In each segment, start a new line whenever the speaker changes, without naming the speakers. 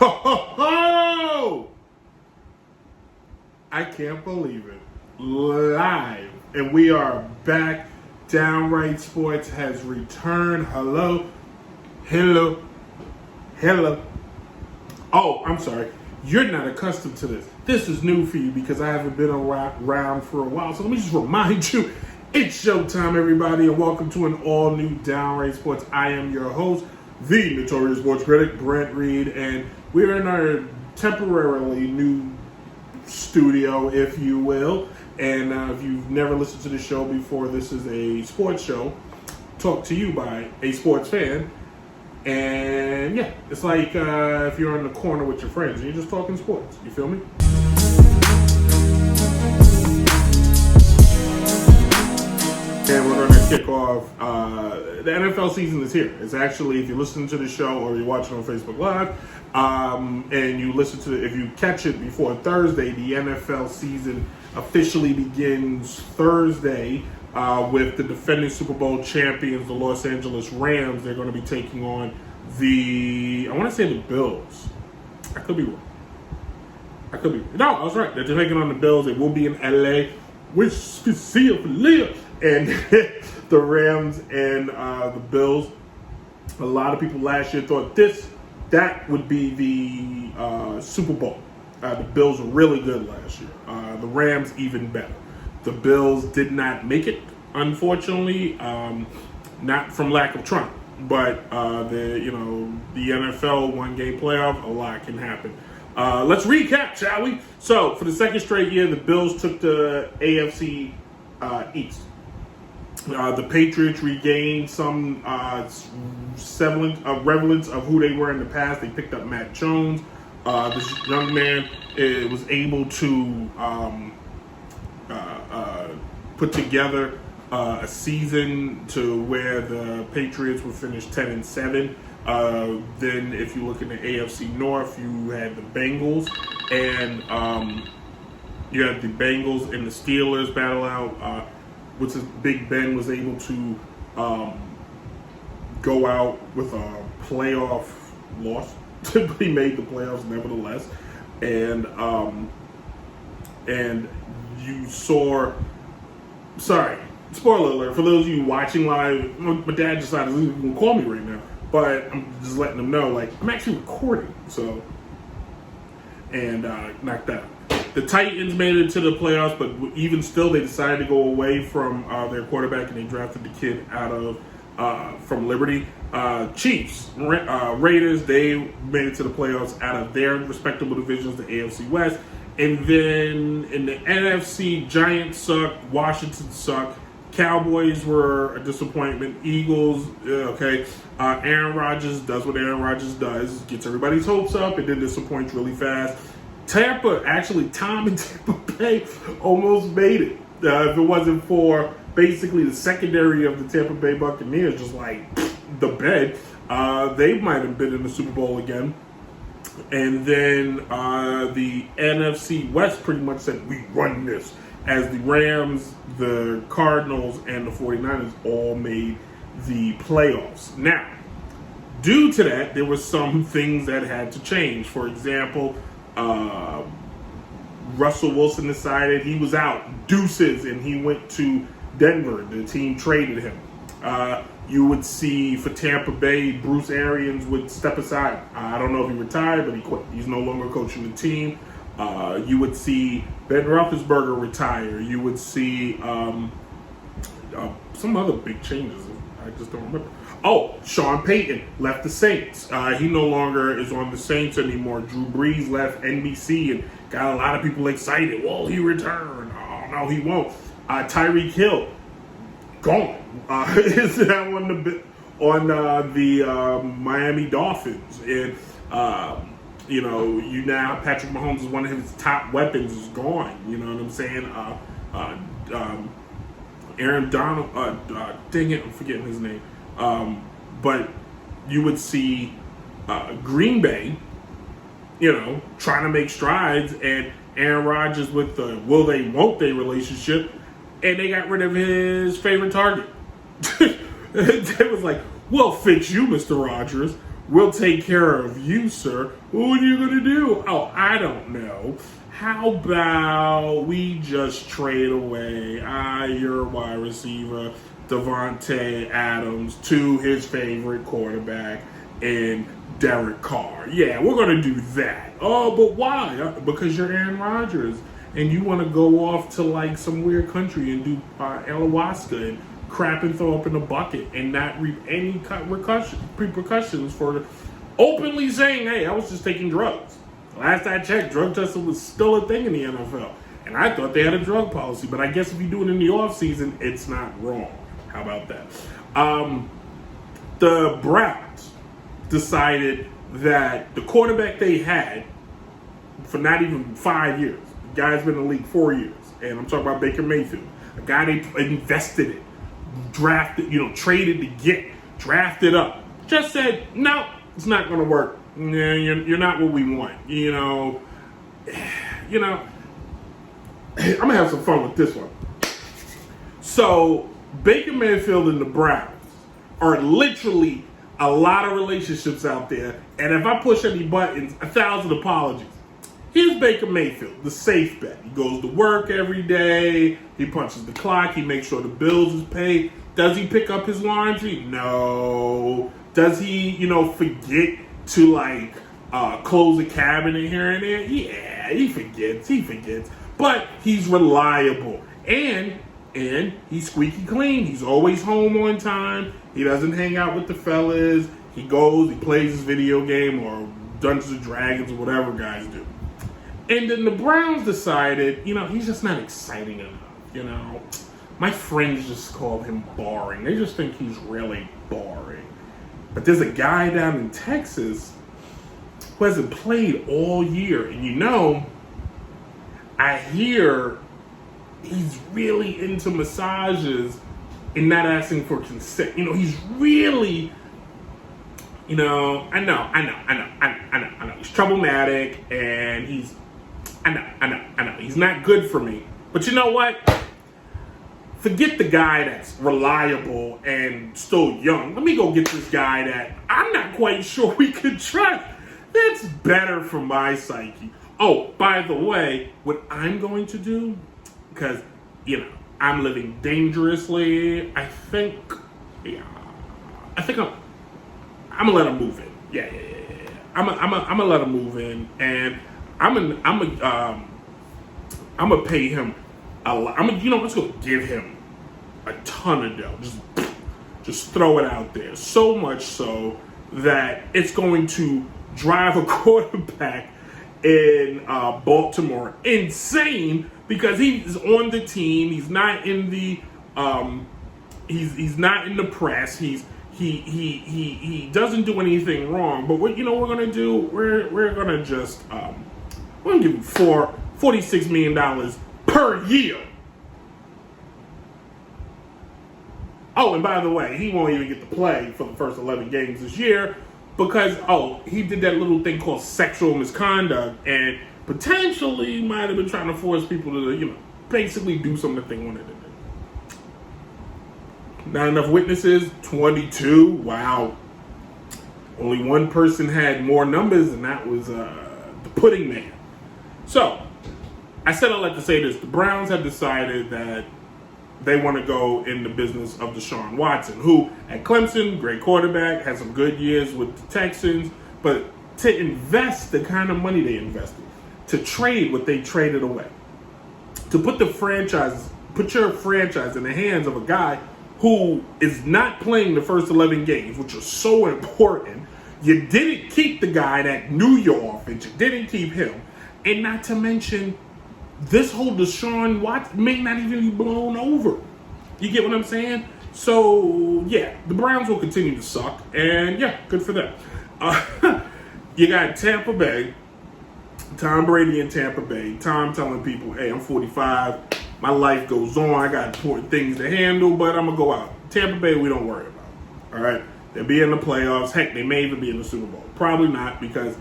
Ho, ho, ho! I can't believe it. Live. And we are back. Downright Sports has returned. Hello. Hello. Hello. Oh, I'm sorry. You're not accustomed to this. This is new for you because I haven't been around for a while. So let me just remind you, it's showtime, everybody, and welcome to an all-new Downright Sports. I am your host, the Notorious Sports Critic, Brent Reed, and we're in our temporarily new studio, if you will. And if you've never listened to the show before, this is a sports show talked to you by a sports fan. And yeah, it's like if you're in the corner with your friends and you're just talking sports. You feel me? And we're going to kick off. The NFL season is here. It's actually, if you're listening to the show or you're watching on Facebook Live, and you listen to it, if you catch it before Thursday, the NFL season officially begins Thursday with the defending Super Bowl champions, the Los Angeles Rams. They're going to be taking on I want to say the Bills. I could be wrong. No, I was right. They're taking on the Bills. It will be in LA, which see for Leah. And the Rams and the Bills. A lot of people last year thought that would be the Super Bowl. The Bills were really good last year. The Rams even better. The Bills did not make it, unfortunately, not from lack of trying, but the NFL one-game playoff, a lot can happen. Let's recap, shall we? So, for the second straight year, the Bills took the AFC East. The Patriots regained some relevance of who they were in the past. They picked up Matt Jones. This young man was able to put together a season to where the Patriots would finish 10-7. Then, if you look in the AFC North, you had the Bengals, and you had the Bengals and the Steelers battle out. Which is Big Ben was able to go out with a playoff loss. But he made the playoffs nevertheless. And you saw, sorry, spoiler alert, for those of you watching live, my dad decided he was going to call me right now. But I'm just letting them know, I'm actually recording. So, and knocked out. The Titans made it to the playoffs, but even still, they decided to go away from their quarterback, and they drafted the kid out of from Liberty. Chiefs, Raiders, they made it to the playoffs out of their respectable divisions, the AFC West. And then in the NFC, Giants suck, Washington suck, Cowboys were a disappointment, Eagles, okay. Aaron Rodgers does what Aaron Rodgers does, gets everybody's hopes up, and then disappoints really fast. Tampa, actually, Tom in Tampa Bay almost made it. If it wasn't for basically the secondary of the Tampa Bay Buccaneers, just like the bed, they might have been in the Super Bowl again. And then the NFC West pretty much said, we run this. As the Rams, the Cardinals, and the 49ers all made the playoffs. Now, due to that, there were some things that had to change. For example, Russell Wilson decided he was out, deuces, and he went to Denver. The team traded him. You would see for Tampa Bay, Bruce Arians would step aside. I don't know if he retired, but he quit. He's no longer coaching the team. You would see Ben Roethlisberger retire. You would see some other big changes. I just don't remember. Oh, Sean Payton left the Saints. He no longer is on the Saints anymore. Drew Brees left NBC and got a lot of people excited. Well, he returned. Oh, no, he won't. Tyreek Hill, gone. Is now on the Miami Dolphins. And, you now, Patrick Mahomes is one of his top weapons is gone. You know what I'm saying? Aaron Donald, dang it, I'm forgetting his name. But you would see Green Bay, trying to make strides, and Aaron Rodgers with the will they, won't they relationship, and they got rid of his favorite target. They was like, we'll fix you, Mr. Rogers. We'll take care of you, sir. What are you going to do? Oh, I don't know. How about we just trade away your wide receiver, Devontae Adams, to his favorite quarterback in Derek Carr? Yeah, we're going to do that. Oh, but why? Because you're Aaron Rodgers, and you want to go off to like some weird country and do ayahuasca and crap and throw up in a bucket and not reap any repercussions for openly saying, hey, I was just taking drugs. Last I checked, drug testing was still a thing in the NFL. And I thought they had a drug policy, but I guess if you do it in the offseason, it's not wrong. How about that? The Browns decided that the quarterback they had for not even 5 years, the guy's been in the league 4 years, and I'm talking about Baker Mayfield, a guy they invested in, drafted, traded to get, drafted up, just said, no, it's not going to work. You're not what we want. I'm gonna have some fun with this one. So Baker Mayfield and the Browns are literally a lot of relationships out there, and if I push any buttons, 1,000 apologies. Here's Baker Mayfield, the safe bet. He goes to work every day. He punches the clock. He makes sure the bills is paid. Does he pick up his laundry? No. Does he, forget to close a cabinet here and there? Yeah, he forgets. But he's reliable. And he's squeaky clean. He's always home on time. He doesn't hang out with the fellas. He goes, he plays his video game or Dungeons and Dragons or whatever guys do. And then the Browns decided, he's just not exciting enough, My friends just call him boring. They just think he's really boring. But there's a guy down in Texas who hasn't played all year. And I hear he's really into massages and not asking for consent. He's really, I know. He's problematic and I know. He's not good for me. But you know what? Forget the guy that's reliable and still young. Let me go get this guy that I'm not quite sure we could trust. That's better for my psyche. Oh, by the way, what I'm going to do, because, I'm living dangerously, I think I'm going to let him move in. Yeah. I'm going to let him move in, and I'm going to pay him a lot. I'm just going to give him a ton of dough. Just throw it out there. So much so that it's going to drive a quarterback in Baltimore insane because he's on the team. He's not in the he's not in the press. He doesn't do anything wrong. But what we're gonna do? We're gonna just we're gonna give him $46 million per year. Oh, and by the way, he won't even get to play for the first 11 games this year because, he did that little thing called sexual misconduct and potentially might have been trying to force people to, basically do something that they wanted to do. Not enough witnesses, 22, wow. Only one person had more numbers, and that was the pudding man. So, I said I'd like to say this. The Browns have decided that they want to go in the business of Deshaun Watson, who at Clemson, great quarterback, had some good years with the Texans, but to invest the kind of money they invested, to trade what they traded away, to put your franchise in the hands of a guy who is not playing the first 11 games, which are so important. You didn't keep the guy that knew your offense. You didn't keep him. And not to mention, this whole Deshaun Watson may not even be blown over. You get what I'm saying? So, yeah, the Browns will continue to suck. And, yeah, good for them. You got Tampa Bay. Tom Brady in Tampa Bay. Tom telling people, hey, I'm 45. My life goes on. I got important things to handle, but I'm going to go out. Tampa Bay, we don't worry about. All right? They'll be in the playoffs. Heck, they may even be in the Super Bowl. Probably not, because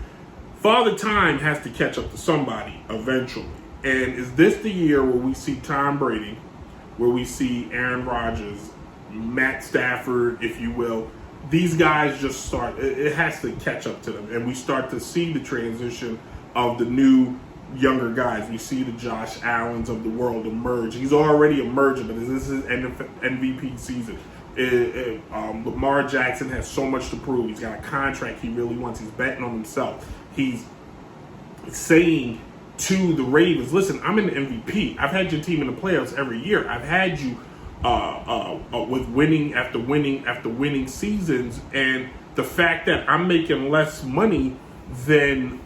Father Time has to catch up to somebody eventually. And is this the year where we see Tom Brady, where we see Aaron Rodgers, Matt Stafford, if you will, these guys just start. It has to catch up to them, and we start to see the transition of the new younger guys. We see the Josh Allens of the world emerge. He's already emerging, but this is his MVP season. Lamar Jackson has so much to prove. He's got a contract he really wants. He's betting on himself. He's saying to the Ravens, listen, I'm an MVP. I've had your team in the playoffs every year. I've had you with winning after winning after winning seasons, and the fact that I'm making less money than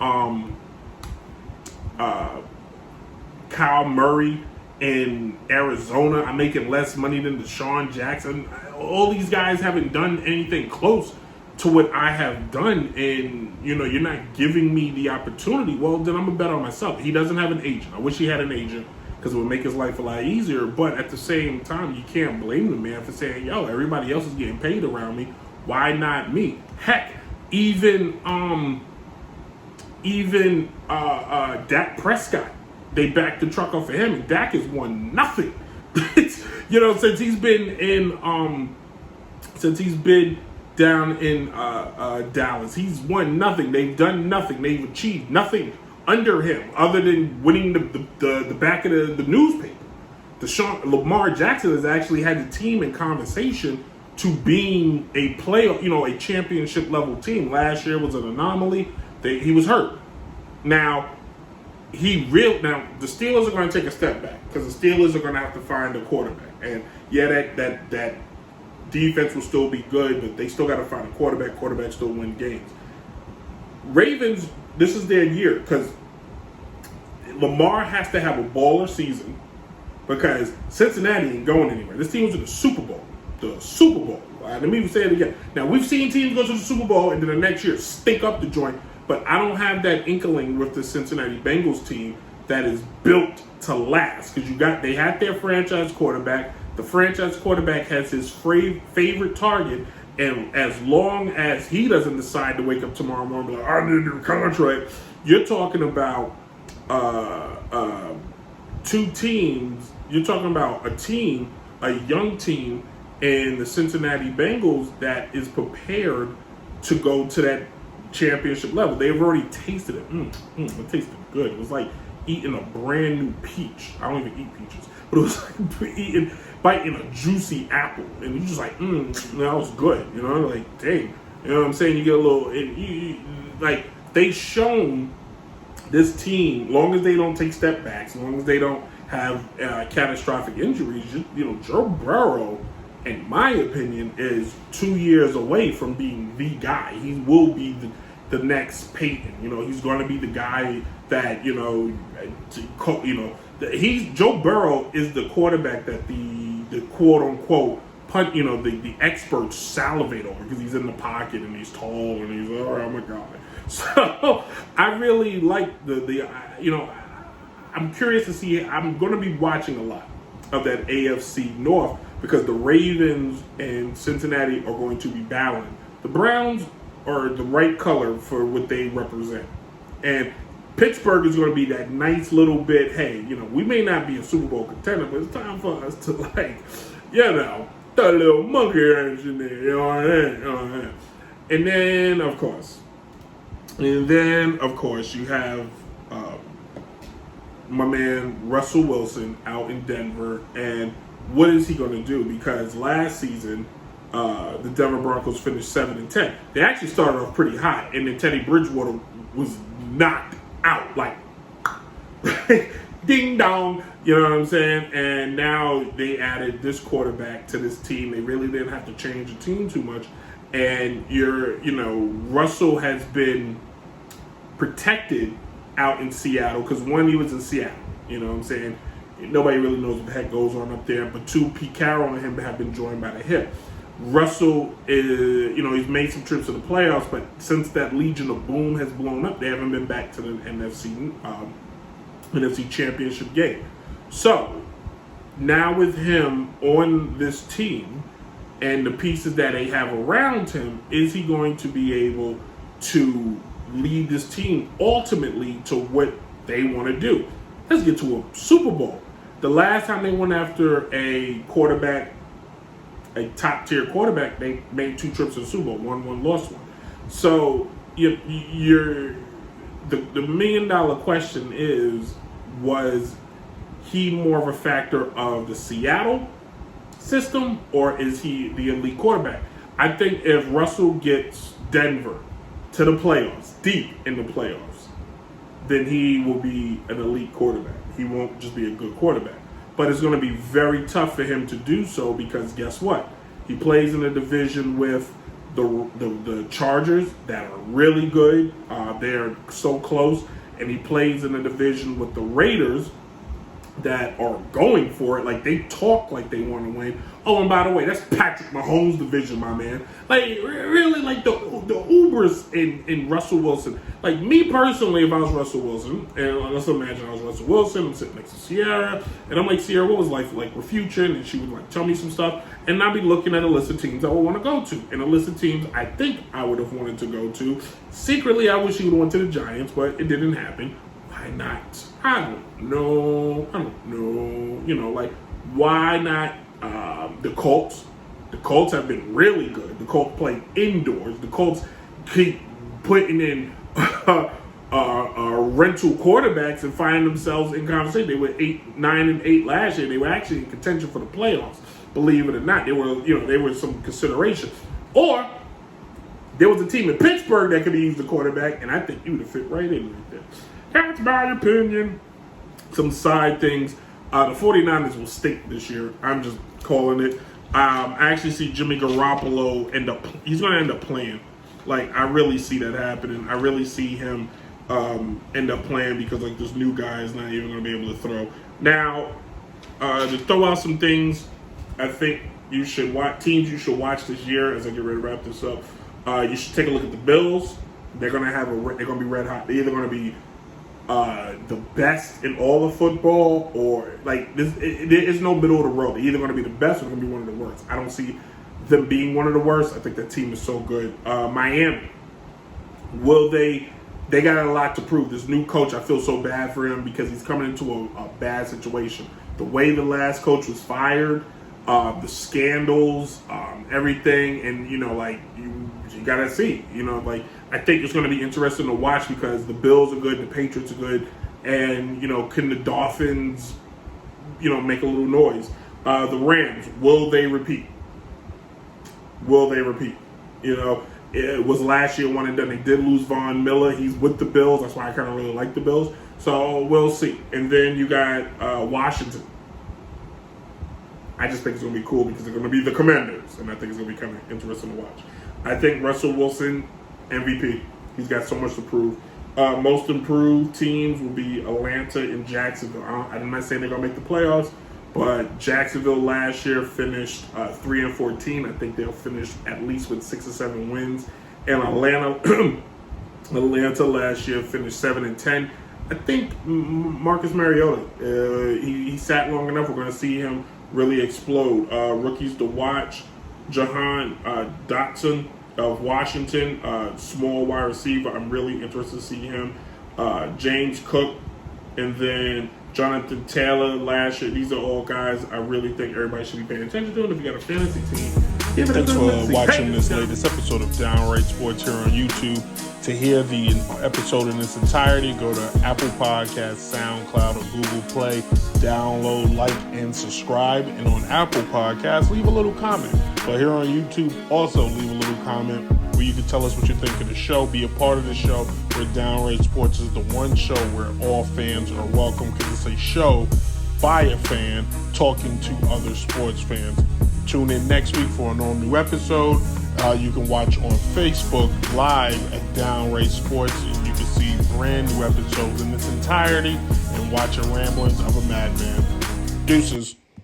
Kyle Murray in Arizona, I'm making less money than Deshaun Jackson. All these guys haven't done anything close to what I have done, and you're not giving me the opportunity. Well, then I'm gonna bet on myself. He doesn't have an agent. I wish he had an agent, because it would make his life a lot easier. But at the same time, you can't blame the man for saying, yo, everybody else is getting paid around me. Why not me? Heck, even Dak Prescott, they backed the truck up for him, and Dak has won nothing. Since he's been down in Dallas, he's won nothing. They've done nothing. They've achieved nothing under him, other than winning the back of the newspaper. Lamar Jackson has actually had the team in conversation to being a playoff, a championship level team. Last year was an anomaly. He was hurt. Now the Steelers are going to take a step back, because the Steelers are going to have to find a quarterback. And yeah, that defense will still be good, but they still got to find a quarterback. Quarterbacks still win games. Ravens, this is their year, because Lamar has to have a baller season, because Cincinnati ain't going anywhere. This team was in the Super Bowl. The Super Bowl. Let me even say it again. Now, we've seen teams go to the Super Bowl and then the next year stink up the joint, but I don't have that inkling with the Cincinnati Bengals team that is built to last, because they had their franchise quarterback. The franchise quarterback has his favorite target, and as long as he doesn't decide to wake up tomorrow morning and be like, I need a new contract, you're talking about two teams. You're talking about a young team in the Cincinnati Bengals that is prepared to go to that championship level. They've already tasted it. It tasted good. It was like eating a brand new peach. I don't even eat peaches, but it was like biting a juicy apple, and you're just like, that was good. Like, dang. You know what I'm saying? You get a little, they've shown this team, long as they don't take step backs, as long as they don't have catastrophic injuries, Joe Burrow, in my opinion, is 2 years away from being the guy. He will be the next Peyton. He's going to be the guy that, Joe Burrow is the quarterback that the quote unquote punt, the experts salivate over, because he's in the pocket and he's tall and he's, oh my God. So I really like I'm curious to see. I'm going to be watching a lot of that AFC North, because the Ravens and Cincinnati are going to be battling. The Browns are the right color for what they represent, and Pittsburgh is going to be that nice little bit, hey, we may not be a Super Bowl contender, but it's time for us to, throw a little monkey wrench in there, And then, of course, you have my man Russell Wilson out in Denver, and what is he going to do? Because last season, the Denver Broncos finished 7-10. They actually started off pretty hot, and then Teddy Bridgewater was knocked out, like ding dong, you know what I'm saying? And now they added this quarterback to this team. They really didn't have to change the team too much. And Russell has been protected out in Seattle, because one, he was in Seattle, you know what I'm saying? Nobody really knows what the heck goes on up there. But two, Pete Carroll and him have been joined by the hip. Russell is, he's made some trips to the playoffs, but since that Legion of Boom has blown up, they haven't been back to the NFC Championship game. So now with him on this team and the pieces that they have around him, is he going to be able to lead this team ultimately to what they want to do? Let's get to a Super Bowl. The last time they went after a quarterback a top tier quarterback, they made 2 trips to the Super Bowl, won one, lost one. So the $1 million question is, was he more of a factor of the Seattle system, or is he the elite quarterback? I think if Russell gets Denver to the playoffs, deep in the playoffs, then he will be an elite quarterback. He won't just be a good quarterback. But it's going to be very tough for him to do so, because guess what? He plays in a division with the Chargers that are really good. They're so close. And he plays in a division with the Raiders that are going for it. Like, they talk like they want to win. Oh, and by the way, that's Patrick Mahomes' division, my man. Like, really, like, the Ubers in Russell Wilson. Like, me personally, if I was Russell Wilson, and let's imagine I was Russell Wilson, I'm sitting next to Sierra, and I'm like, Sierra, what was life like with Future? And she would, like, tell me some stuff, and I'd be looking at a list of teams I would want to go to. And a list of teams I think I would have wanted to go to. Secretly, I wish he would have went to the Giants, but it didn't happen. Why not? I don't know. You know, like, why not the Colts? The Colts have been really good. The Colts play indoors. The Colts keep putting in rental quarterbacks and finding themselves in conversation. They were 9-8 last year. They were actually in contention for the playoffs. Believe it or not, they were some consideration. Or there was a team in Pittsburgh that could have used the quarterback, and I think you would have fit right in right there. That's my opinion. Some side things. The 49ers will stink this year. I'm just calling it. I actually see Jimmy Garoppolo he's going to end up playing. Like, I really see that happening. I really see him end up playing because, like, this new guy is not even going to be able to throw. Now, to throw out some things I think you should watch, teams you should watch this year as I get ready to wrap this up. You should take a look at the Bills. They're going to be red hot. They're either going to be the best in all of football, or like there is no middle of the road. They're either going to be the best or going to be one of the worst. I don't see them being one of the worst. I think that team is so good. Miami, will they got a lot to prove. This new coach, I feel so bad for him because he's coming into a bad situation. The way the last coach was fired, the scandals, everything, and you gotta see. I think it's going to be interesting to watch because the Bills are good, the Patriots are good, and can the Dolphins, make a little noise? The Rams, will they repeat? It was last year one and done. They did lose Von Miller. He's with the Bills. That's why I kind of really like the Bills. So we'll see. And then you got Washington. I just think it's going to be cool because they're going to be the Commanders, and I think it's going to be kind of interesting to watch. I think Russell Wilson, MVP. He's got so much to prove. Most improved teams will be Atlanta and Jacksonville. I'm not saying they're going to make the playoffs, but Jacksonville last year finished 3-14. I think they'll finish at least with 6 or 7 wins. And Atlanta last year finished 7-10. I think Marcus Mariota, he sat long enough. We're going to see him really explode. Rookies to watch: Jahan Dotson of Washington, small wide receiver. I'm really interested to see him. James Cook, and then Jonathan Taylor last year. These are all guys I really think everybody should be paying attention to. And if you got a fantasy team, thanks for watching this latest episode of Downright Sports here on YouTube. To hear the episode in its entirety, go to Apple Podcasts, SoundCloud, or Google Play. Download, like, and subscribe. And on Apple Podcasts, leave a little comment. But here on YouTube, also leave a little comment where you can tell us what you think of the show. Be a part of the show, where Downright Sports is the one show where all fans are welcome, because it's a show by a fan talking to other sports fans. Tune in next week for an all-new episode. You can watch on Facebook Live at Downright Sports, and you can see brand new episodes in its entirety and watch the ramblings of a madman. Deuces.